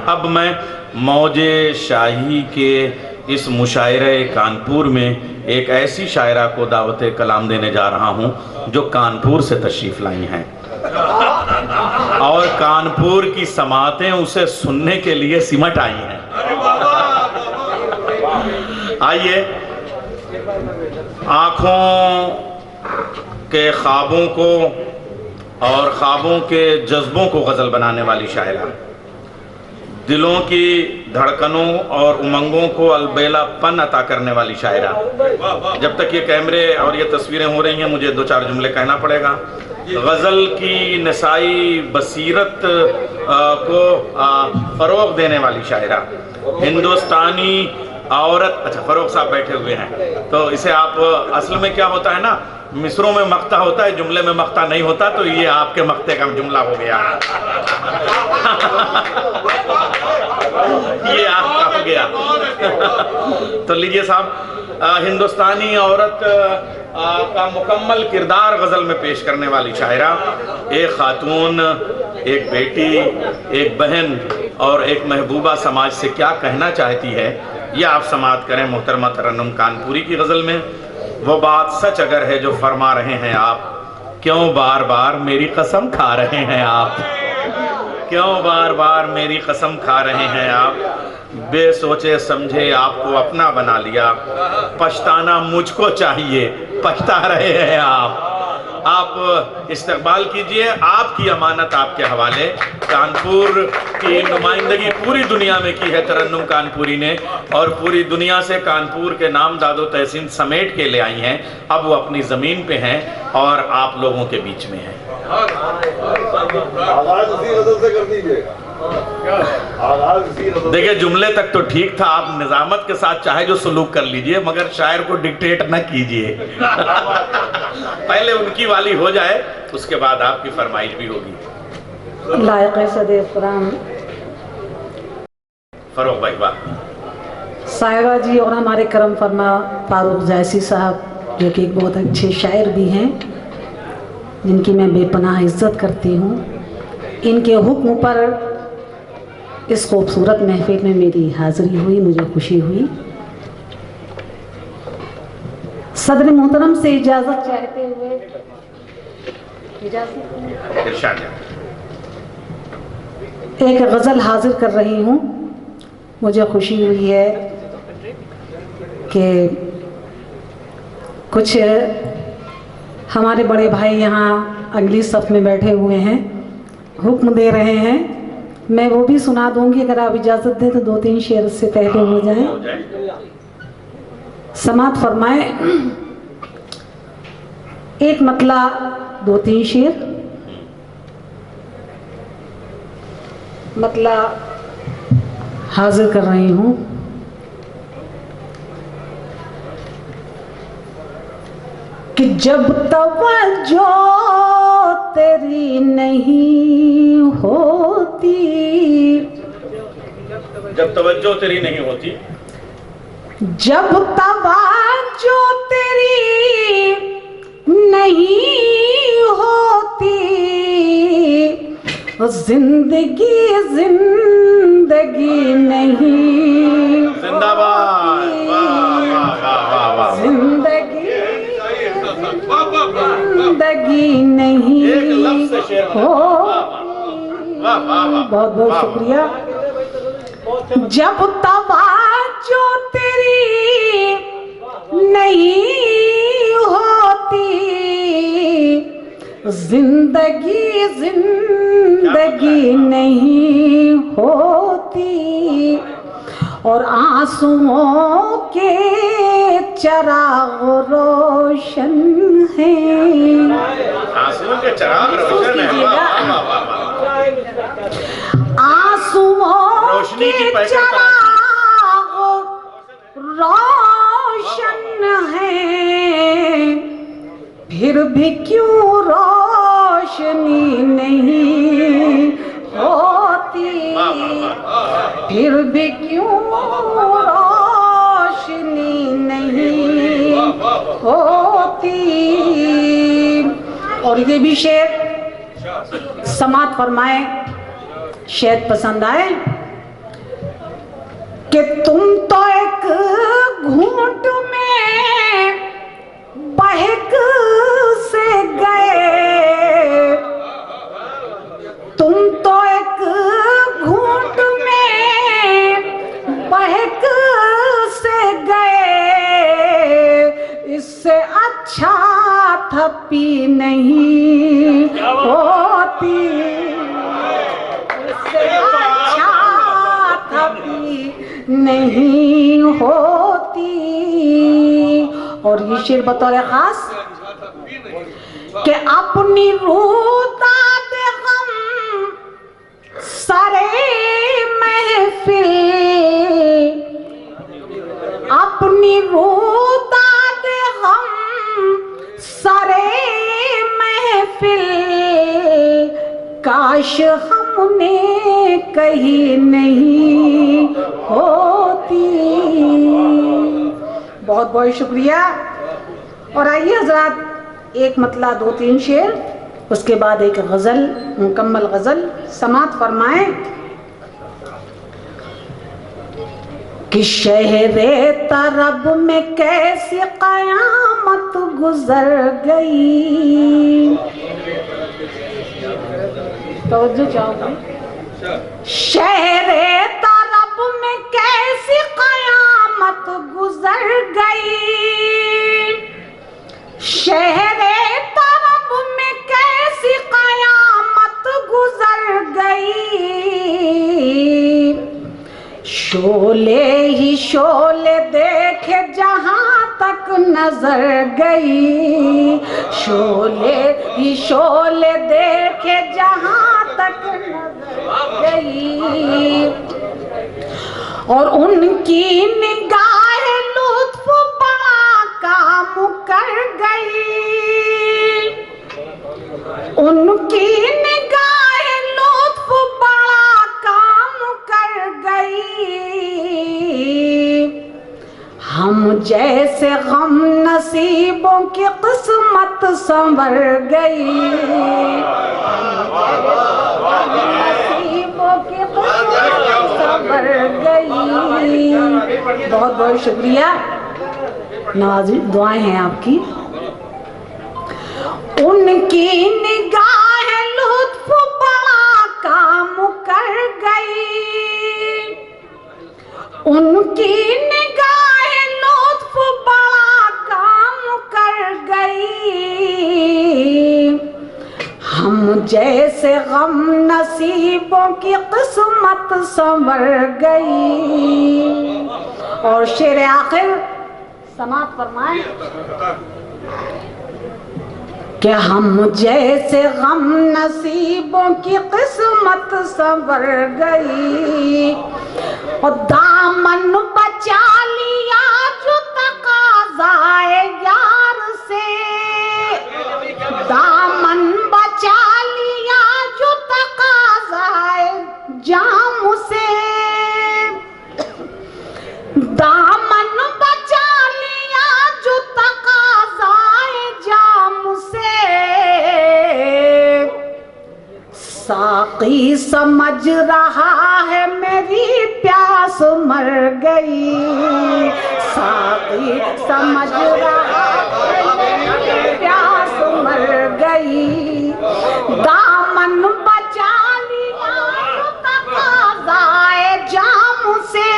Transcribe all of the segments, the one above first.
अब मैं मौजे शाही के इस मुशायरे कानपुर में एक ऐसी शायरा को दावत कलाम देने जा रहा हूँ जो कानपुर से तशरीफ़ लाई हैं और कानपुर की समातें उसे सुनने के लिए सिमट आई हैं। आइए, आँखों के ख्वाबों को और ख्वाबों के जज्बों को गज़ल बनाने वाली शायरा, दिलों की धड़कनों और उमंगों को अलबेलापन अता करने वाली शायरा। जब तक ये कैमरे और ये तस्वीरें हो रही हैं, मुझे दो चार जुमले कहना पड़ेगा। गज़ल की नसाई बसीरत को फ़रोग़ देने वाली शायरा, हिंदुस्तानी औरत। अच्छा, फ़रोग़ साहब बैठे हुए हैं, तो इसे आप, असल में क्या होता है ना, मिसरों में मख्ता होता है, जुमले में मख्ता नहीं होता, तो ये आपके मख्ते का जुमला हो गया। ये आपका हो गया। तो लीजिए साहब, हिंदुस्तानी औरत का मुकम्मल किरदार गज़ल में पेश करने वाली शायरा, एक खातून, एक बेटी, एक बहन और एक महबूबा समाज से क्या कहना चाहती है, यह आप समाअत करें मोहतरमा तरन्नुम कानपुरी की गज़ल में। वो बात सच अगर है जो फरमा रहे हैं आप, क्यों बार बार मेरी कसम खा रहे हैं आप, क्यों बार बार मेरी कसम खा रहे हैं आप, बेसोचे समझे आपको अपना बना लिया, पछताना मुझको चाहिए, पछता रहे हैं आप इस्तकबाल कीजिए, आपकी अमानत आपके हवाले। कानपुर की नुमाइंदगी पूरी दुनिया में की है तरन्नुम कानपुरी ने, और पूरी दुनिया से कानपुर के नाम दादो तहसीन समेट के ले आई हैं। अब वो अपनी ज़मीन पे हैं और आप लोगों के बीच में हैं। देखिए, जुमले तक तो ठीक था, आप निजामत के साथ चाहे जो सलूक कर लीजिए, मगर शायर को डिक्टेट न कीजिए। पहले उनकी वाली हो जाए, उसके बाद आपकी फरमाइश भी होगी। लायक सदे-ए-क़ुरान फरोग़ भाई, वाह। साहिबा जी और हमारे करम फरमा फारूक जायसी साहब, जो कि एक बहुत अच्छे शायर भी हैं, जिनकी मैं बेपनाह इज़्ज़त करती हूँ, इनके हुक्म पर इस खूबसूरत महफिल में मेरी हाज़िरी हुई, मुझे खुशी हुई। सदर मोहतरम से इजाज़त चाहते हुए एक गज़ल हाजिर कर रही हूँ। मुझे खुशी हुई है कि कुछ हमारे बड़े भाई यहाँ अगली सफ में बैठे हुए हैं, हुक्म दे रहे हैं, मैं वो भी सुना दूंगी अगर आप इजाज़त दें तो। दो तीन शेर से पहले हो जाएं। समात फरमाए, एक मतला दो तीन शेर। मतला हाजिर कर रही हूँ। कि जब तवज्जो तेरी नहीं होती, जब तवज्जो तेरी नहीं होती, जब तवज्जो तेरी नहीं होती, जिंदगी जिंदगी नहीं, जिंदाबाद, जिंदगी जिंदगी नहीं हो। बहुत बहुत शुक्रिया। जब तवज्जो तेरी नहीं होती, जिंदगी जिंदगी नहीं होती, और आंसुओं के चराग रोशन हैं। आंसुओं के चराग रोशन हैं। आंसुओं के चराग रोशन हैं, फिर भी क्यों रोशनी नहीं होती, फिर भी क्यों रोशनी नहीं होती। और ये भी शेर समात फरमाए, शायद पसंद आए। कि तुम तो एक घूंट में बहक से गए, तुम तो एक घूंट में बहक से गए, इससे अच्छा थप्पी नहीं होती, इससे अच्छा थप्पी नहीं होती। और ये शेर बतौर खास कि अपनी रूता दे हम सारे महफिल, अपनी रूता दे हम सारे महफिल, काश हमने कहीं नहीं होती। बहुत बहुत शुक्रिया। और आइए हजरात, एक मतला 2-3 शेर, उसके बाद एक गजल, मुकम्मल गजल समात फरमाएं कि शहरे तरब में कैसी कयामत गुजर गई। तवज्जो चाहोगे? शहरे तरब में कैसी कयामत गुजर गई, शहरे तरब में कैसी कयामत गुजर गई, शोले ही शोले देखे जहां तक नजर गई, शोले ही शोले देखे जहां तक नजर गई, और उनकी निगाह लुत्फ बड़ा काम कर गई, उनकी निगाह लुत्फ बड़ा काम कर गई। हम जैसे गम नसीबों की किस्मत संवर गई, नसीबों की किस्मत संवर गई। बहुत बहुत शुक्रिया, नवाजी दुआएं हैं आपकी। उनकी निगाह लुत्फ बड़ा काम कर गई, उनकी निगाह लुत्फ बड़ा काम कर गई। हम जैसे गम नसीबों की किस्मत संवर गई। और शेर आखिर समात फरमाएं कि हम जैसे गम नसीबों की किस्मत संवर गई, और दामन बचा लिया जो तकाज़ाए यार से, दामन बचा लिया जो तकाज़ाए जाम से, दामन बचा लिया जो तकाज़ाए जाम से, साक़ी समझ रहा है मेरी प्यास मर गई, साक़ी समझ रहा है मेरी प्यास मर गई, दामन बचा लिया तो तकाज़ाए जाम से,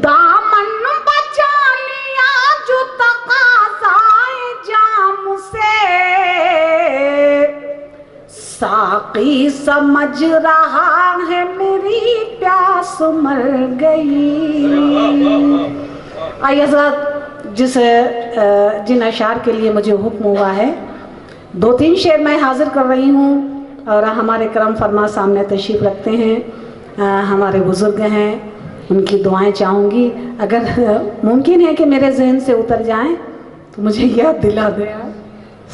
दामन बचा लिया जो तकाज़ाए जाम से, साक़ी समझ रहा है मेरी प्यास मर गई। आइए हज़रात, जिन अशार के लिए मुझे हुक्म हुआ है, 2-3 शेर मैं हाजिर कर रही हूँ, और हमारे करम फरमा सामने तशरीफ़ रखते हैं, हमारे बुज़ुर्ग हैं, उनकी दुआएं चाहूँगी। अगर मुमकिन है कि मेरे जहन से उतर जाएं तो मुझे याद दिला दे।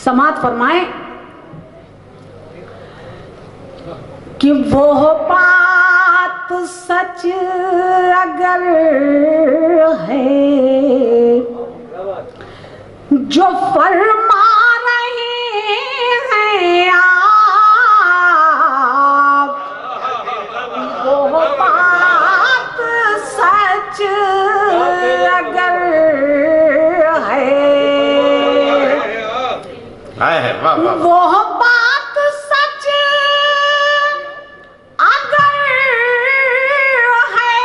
समात फरमाएं कि वो बात सच अगर है जो फरमा रहे हैं आप, वो बात सच अगर है, वाह वाह, वो बात सच अगर है,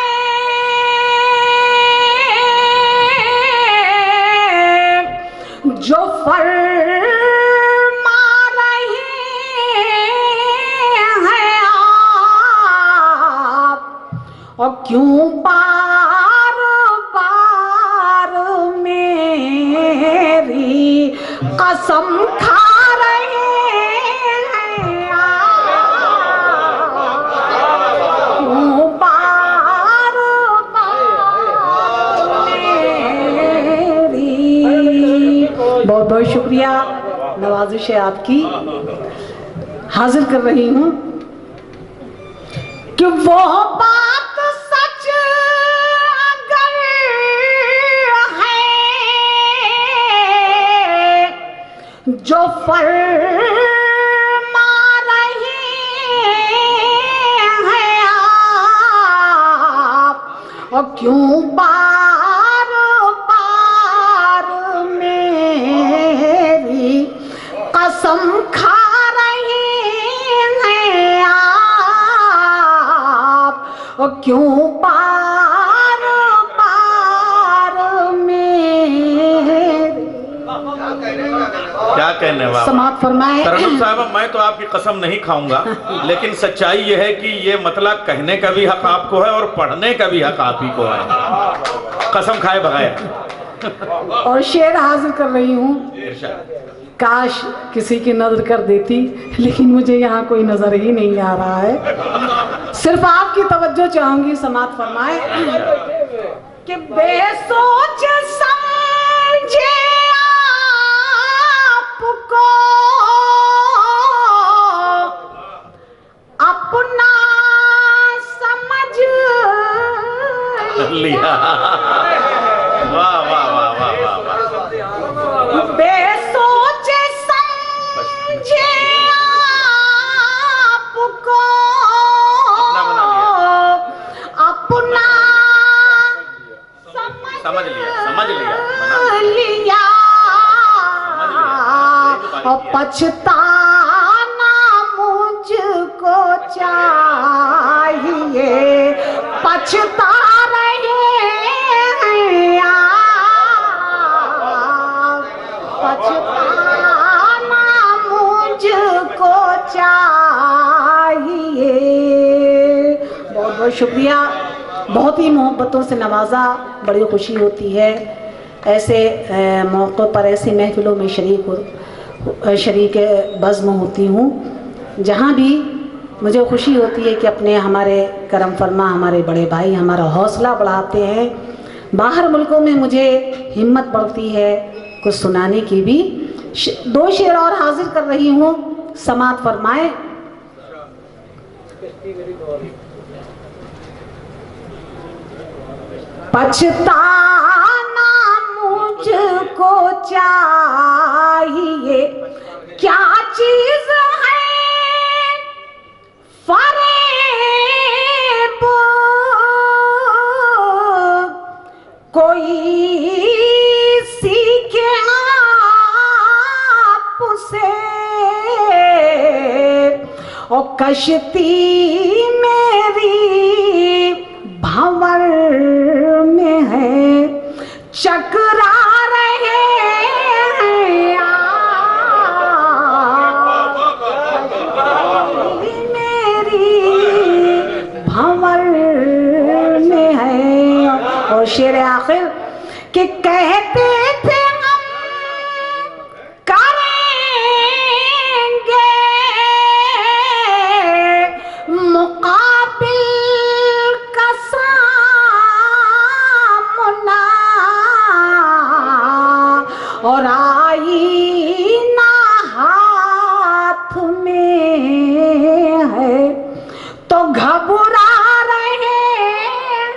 जो फरमा रहे हैं आप, और क्यों बार बार मेरी कसम खा रहे हैं आप, क्यों बार बार मेरी। बहुत बहुत शुक्रिया, नवाजिश है आपकी। हाजिर कर रही हूँ कि वो बात सच अगर है, जो फरमा रहे हैं आप, और क्यों बार बार मेरी कसम खा रहे हैं आप, और क्यों बार बार मेरी। क्या कहने वाला। समाप्त फरमाए। तरन्नुम साहब, मैं तो आपकी कसम नहीं खाऊंगा, लेकिन सच्चाई यह है कि ये मतलब कहने का भी हक आपको है और पढ़ने का भी हक आप ही को है, कसम खाए बगैर। और शेर हाजिर कर रही हूँ। काश किसी की नजर कर देती, लेकिन मुझे यहाँ कोई नजर ही नहीं आ रहा है। सिर्फ आपकी तवज्जो चाहूंगी। समाप्त फरमाए कि बेसोच समझे आपको अपना समझ लिया। वाह वाह वाह वाह वाह वाह। बेसोच समझे आपको अपना समझ लिया, समझ लिया, लिया, और पछताना मुझको चाहिए, पछता रहे हैं आप, पछताना मुझको चाहिए। बहुत बहुत शुक्रिया, बहुत ही मोहब्बतों से नवाजा, बड़ी खुशी होती है ऐसे मौक़ों पर, ऐसी महफिलों में शरीक बज़्म होती हूँ, जहाँ भी मुझे खुशी होती है कि अपने हमारे करम फरमा हमारे बड़े भाई हमारा हौसला बढ़ाते हैं। बाहर मुल्कों में मुझे हिम्मत बढ़ती है कुछ सुनाने की भी। दो शेर और हाजिर कर रही हूँ, समात फरमाए। पछताना मुझको चाहिए, क्या चीज है फरेब, कोई सीखे आपसे, और कश्ती मेरी भंवर में है, चकरा रहे हैं मेरी भंवर में है। और शेर आखिर कि कहते थे हम करेंगे मुकाबिल का सामना, और आईना हाथ में है तो घबरा रहे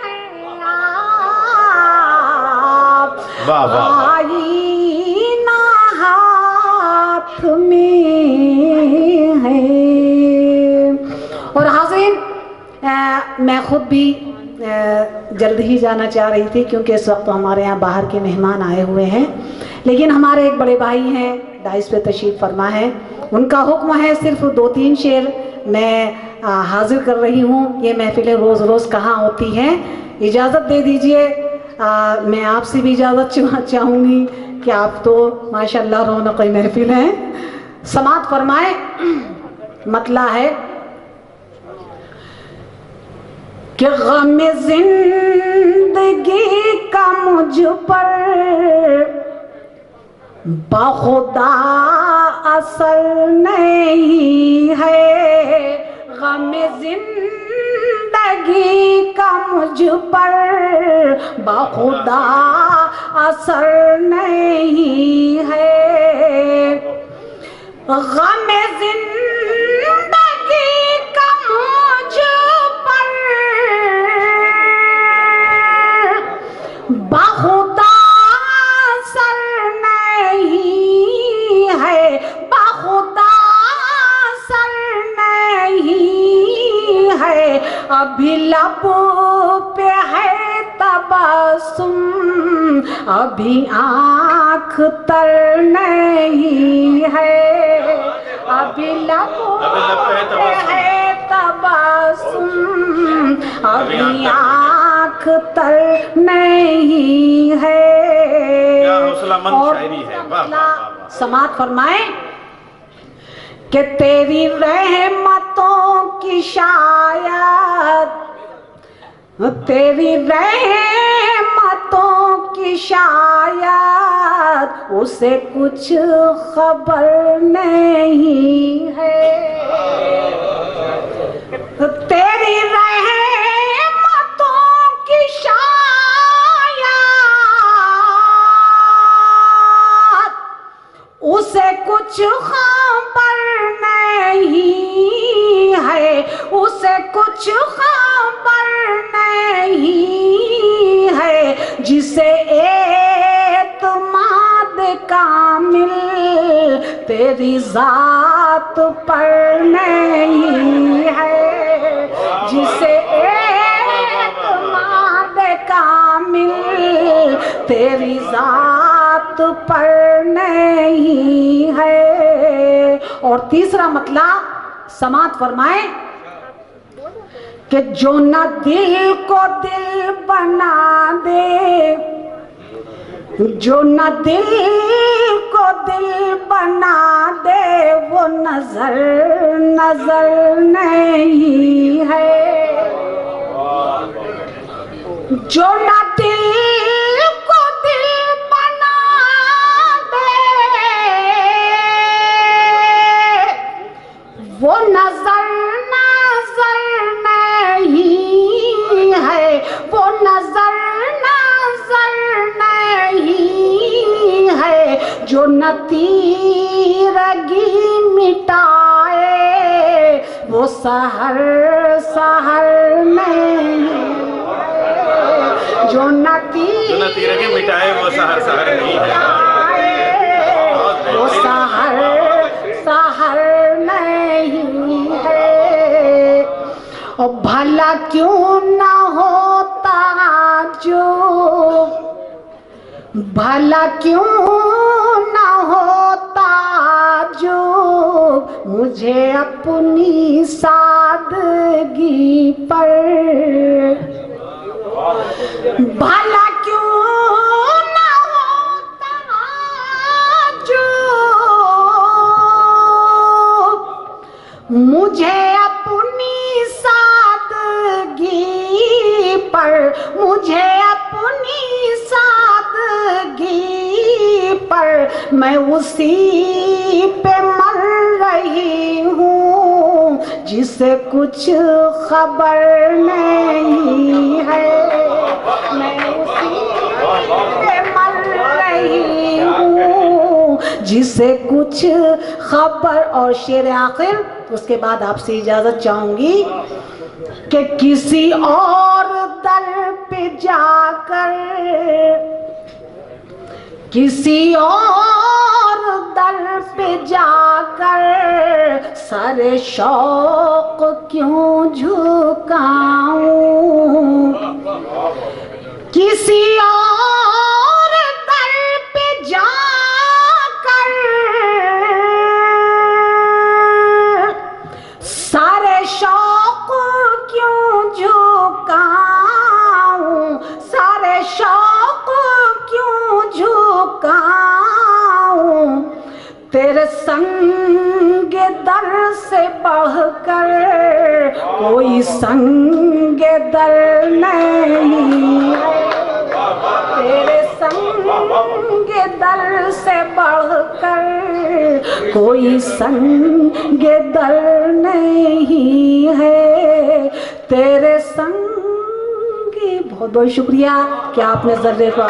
हैं आप। वाह वाह भी जल्द ही जाना चाह रही थी, क्योंकि इस वक्त हमारे यहाँ बाहर के मेहमान आए हुए हैं, लेकिन हमारे एक बड़े भाई हैं डाइस पे तशरीफ़ फरमा है, उनका हुक्म है सिर्फ 2-3 शेर मैं हाजिर कर रही हूँ। ये महफिलें रोज़ रोज़ कहाँ होती हैं, इजाज़त दे दीजिए। मैं आपसे भी इजाज़त चाहूँगी कि आप तो माशाल्लाह रौनक महफिल हैं, समात फरमाए। मतला है कि गम जिंदगी का मुझ पर बाखुदा असर नहीं है, गम जिंदगी का मुझ पर बाखुदा असर नहीं है, गम जिंदगी का मुझ पर बाखुदा असर नहीं है, बाखुदा असर नहीं है, अभी लब पे है तबस्सुम, अभी आँख तर नहीं है, अभी लब पे है तबस्सुम, अभी आँख तर नहीं है। और समात फरमाए कि तेरी रहमतों की शायद, तेरी रहमतों की शायद उसे कुछ खबर नहीं है, तेरी रहमतों की शायद उसे कुछ खबर नहीं है, उसे कुछ खबर नहीं है, जिसे एतमाद कामिल तेरी जात पर नहीं है, जिसे एतमाद कामिल तेरी जात पर नहीं है। और तीसरा मतला समात फरमाए कि जो न दिल को दिल बना दे, जो न दिल को दिल बना दे, वो नजर नजर नहीं है, जो न दिल को दिल बना दे, वो नजर नजर नहीं है, वो नजर नजर नहीं है, जो न तीरगी मिटाए वो सहर सहर नहीं, जो न तीरगी मिटाए वो सहर सहर नहीं है, वो सहर सहर नहीं है। और भला क्यों ना होता जो, भला क्यों ना होता जो मुझे अपनी सादगी पर, भला क्यों ना होता जो मुझे अपनी सादगी पर, मुझे अपनी सादगी पर, मैं उसी पे मर रही हूँ जिसे कुछ खबर नहीं है, मैं उसी पे मर रही हूँ जिसे कुछ खबर। और शेर आखिर, उसके बाद आपसे इजाजत चाहूंगी कि किसी और दर पे जाकर, किसी और दर पे जाकर सारे शौक क्यों झुकाऊं, किसी और दर पे जाकर सारे शौक क्यों झुकाऊं, सारे शौक क्यों झुकाऊं, तेरे संग दर से बढ़कर कोई संग दर नहीं, तेरे संग दर से बढ़कर कोई संग दर नहीं है, तेरे संग। बहुत बहुत शुक्रिया कि आपने जर्रे को